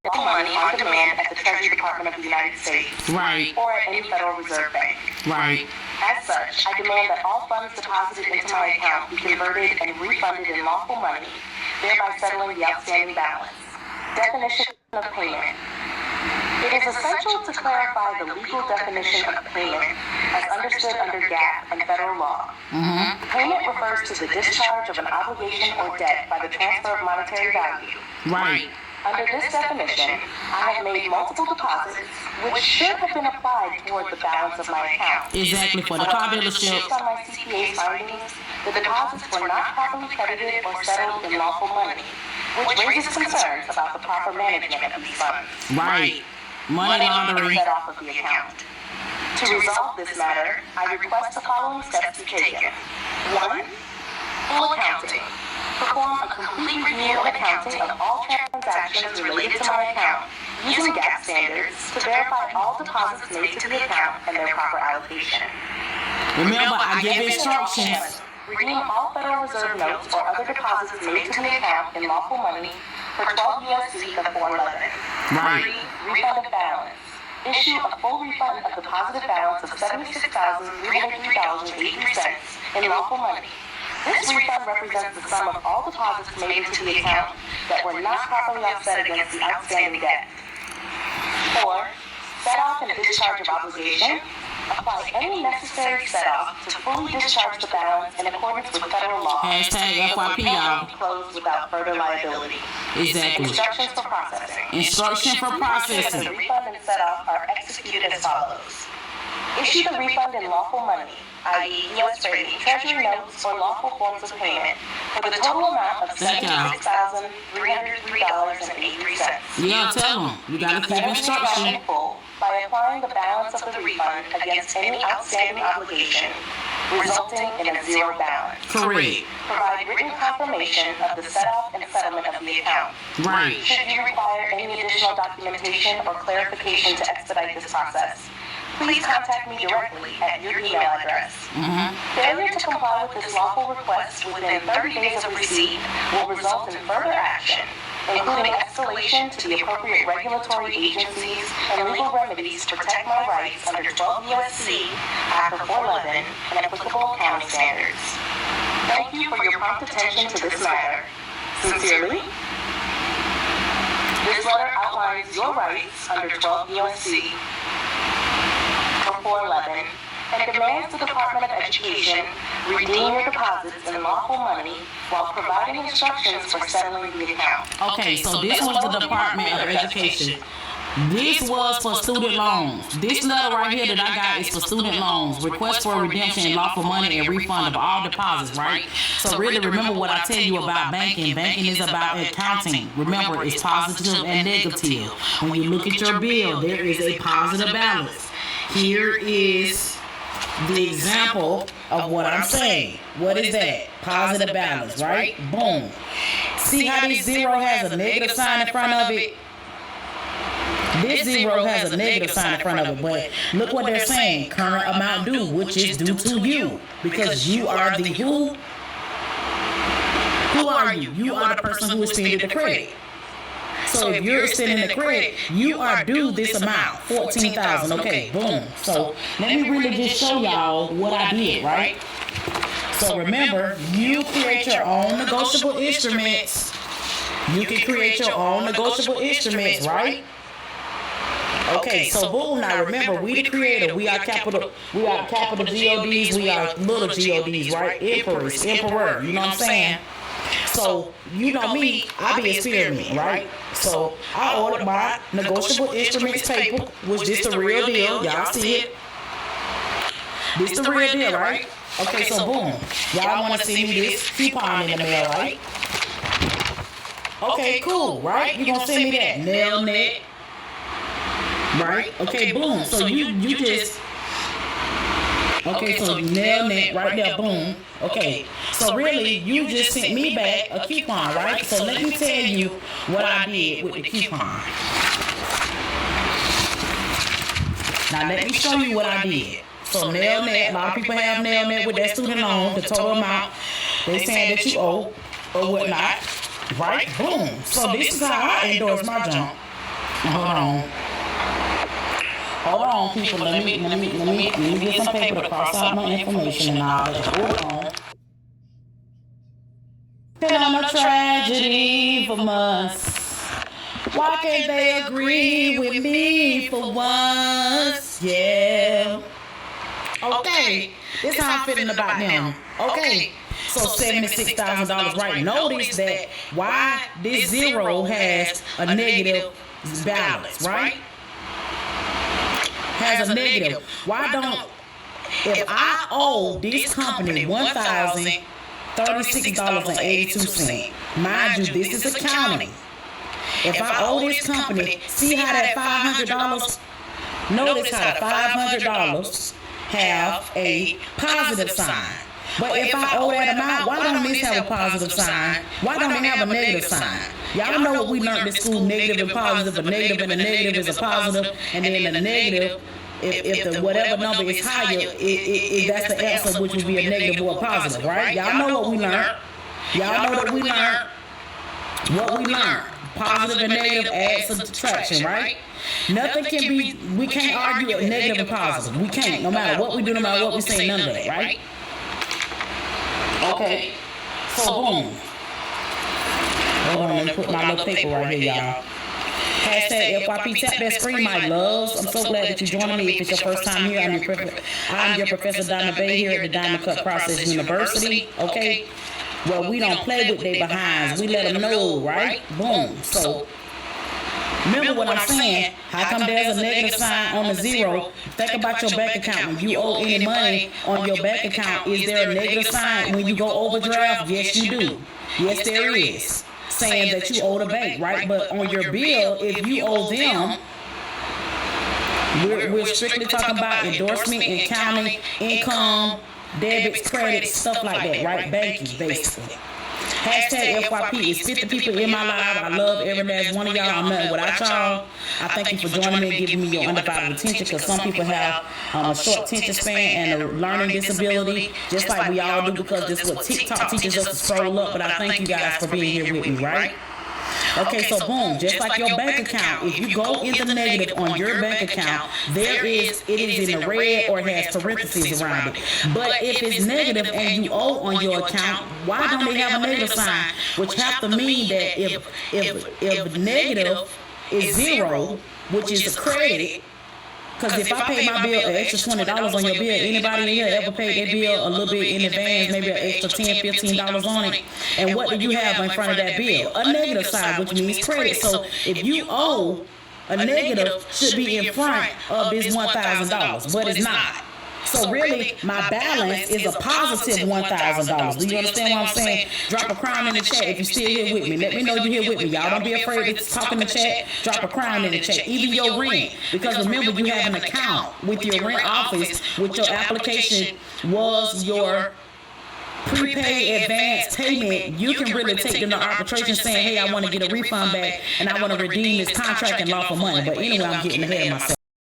all money on demand at the Treasury Department of the United States. Right. Or at any Federal Reserve Bank. Right. As such, I demand that all funds deposited into my account be converted and refunded in lawful money, thereby settling the outstanding balance. Definition of payment. It is essential to clarify the legal definition of payment as understood under GAAP and federal law. Payment refers to the discharge of an obligation or debt by the transfer of monetary value. Right. Under this definition, I have made multiple deposits, which should have been applied toward the balance of my account. Exactly, for the car dealership. Based on my CPA's findings, the deposits were not properly credited or settled in lawful money, which raises concerns about the proper management of these funds. Right. Money laundering. Set off of the account. To resolve this matter, I request the following steps be taken. 1. Full accounting. Perform a complete review and accounting of all transactions related to my account using GAAP standards to verify all deposits made to the account and their proper allocation. Remember, I gave instructions. Redeem all Federal Reserve notes or other deposits made to the account in lawful money for 12 USC of 411. Right. Refund of balance. Issue a full refund of deposited balance of $76,303.83 in lawful money. This refund represents the sum of all deposits made into the account that were not properly offset against the outstanding debt. 4. Set off and discharge of obligation. Apply any necessary set-off to fully discharge the balance in accordance with federal law. Hashtag FYP, y'all. Closed without further liability. Exactly. Instructions for processing. Instruction for processing. The refund and set-off are executed as follows. Issue the refund in lawful money, i.e. U.S. trading, treasury notes, or lawful forms of payment for the total amount of $76,303.83. Yeah, tell them. You gotta keep instruction. By applying the balance of the refund against any outstanding obligation, resulting in a zero balance. Correct. Provide written confirmation of the set-off and settlement of the account. Right. Should you require any additional documentation or clarification to expedite this process, please contact me directly at your email address. Failure to comply with this lawful request within 30 days of receipt will result in further action, including escalation to the appropriate regulatory agencies and legal remedies to protect my rights under 12 U.S.C. Act 411 and applicable accounting standards. Thank you for your prompt attention to this matter. Sincerely, this letter outlines your rights under 12 U.S.C. 411 and demands the Department of Education redeem your deposits in lawful money while providing instructions for settling the account. Okay, so this was the Department of Education. This was for student loans. This letter right here that I got is for student loans. Request for redemption in lawful money and refund of all deposits, right? So really remember what I tell you about banking. Banking is about accounting. Remember, it's positive and negative. When you look at your bill, there is a positive balance. Here is the example of what I'm saying. What is that? Positive balance, right? Boom. See how this zero has a negative sign in front of it? This zero has a negative sign in front of it, but look what they're saying. Current amount due, which is due to you. Because you are the who? Who are you? You are the person who extended the credit. So if you're extending the credit, you are due this amount, $14,000. Okay, boom. So let me really just show y'all what I did, right? So remember, you create your own negotiable instruments. You can create your own negotiable instruments, right? Okay, so boom. Now remember, we the creator. We are capital GODs. We are little GODs, right? Emperor. You know what I'm saying? So, you know me, I be experimenting, right? So, I ordered my negotiable instruments paper, which is the real deal. Y'all see it? This the real deal, right? Okay, so boom. Y'all want to see me this coupon in the mail, right? Okay, cool, right? You gonna send me that Nailnet, right? Okay, boom. So you just... Okay, so Nailnet right there, boom. Okay, so really, you just sent me back a coupon, right? So let me tell you what I did with the coupon. Now let me show you what I did. So Nailnet, a lot of people have Nailnet with that student loan, the total amount they saying that you owe or whatnot, right? Boom. So this is how I endorse my junk. Hold on, people. Let me get some paper to cross out my information and all that. Hold on. Been on a tragedy for months. Why can't they agree with me for once? Yeah. Okay. This is how I'm feeling about them. Okay. So $76,000, right? Notice that why this zero has a negative balance, right? Has a negative. Why don't, if I owe this company $1,036.82, mind you, this is accounting. If I owe this company, see how that $500, notice how the $500 have a positive sign. But if I owe that amount, why don't this have a positive sign? Why don't they have a negative sign? Y'all know what we learned in school, negative and positive. A negative and a negative is a positive, and then the negative, if the whatever number is higher, that's the answer, which would be a negative or a positive, right? Y'all know what we learned. Y'all know that we learned what we learned. Positive and negative, add subtraction, right? Nothing can be, we can't argue with negative and positive. We can't, no matter what we do, no matter what we say, none of that, right? Okay, so boom. Hold on, let me put my little paper right here, y'all. Hashtag FYP, tap that screen, my loves. I'm so glad that you're joining me. If it's your first time here, I'm your Professor Donna Bay here at the Diamond Cut Process University, okay? Well, we don't play with their behinds. We let them know, right? Boom. So, remember what I'm saying. How come there's a negative sign on the zero? Think about your bank account. When you owe any money on your bank account, is there a negative sign when you go overdraft? Yes, you do. Yes, there is. Saying that you owe the bank, right? But on your bill, if you owe them, we're strictly talking about endorsement, accounting, income, debits, credits, stuff like that, right? Banking, basically. Hashtag FYP. It's 50 people in my live. I love every last one of y'all. I'm nothing without y'all. I thank you for joining me and giving me your undivided attention, because some people have a short attention span and a learning disability, just like we all do, because this is what TikTok teaches us to scroll up. But I thank you guys for being here with me, right? Okay, so boom, just like your bank account, if you go in the negative on your bank account, it is in the red or it has parentheses around it. But if it's negative and you owe on your account, why don't they have a negative sign? Which have to mean that if negative is zero, which is a credit, because if I pay my bill an extra $20 on your bill, anybody in here ever paid their bill a little bit in advance, maybe an extra $10, $15 on it? And what do you have in front of that bill? A negative sign, which means credit. So if you owe, a negative should be in front of this $1,000, but it's not. So really, my balance is a positive $1,000. Do you understand what I'm saying? Drop a crown in the chat if you're still here with me. Let me know you're here with me. Y'all don't be afraid to talk in the chat. Drop a crown in the chat. Even your rent. Because remember, you have an account with your rent office, with your application was your prepaid advance payment. You can really take them to arbitration saying, hey, I want to get a refund back and I want to redeem this contract and lawful money. But anyway, I'm getting ahead of myself.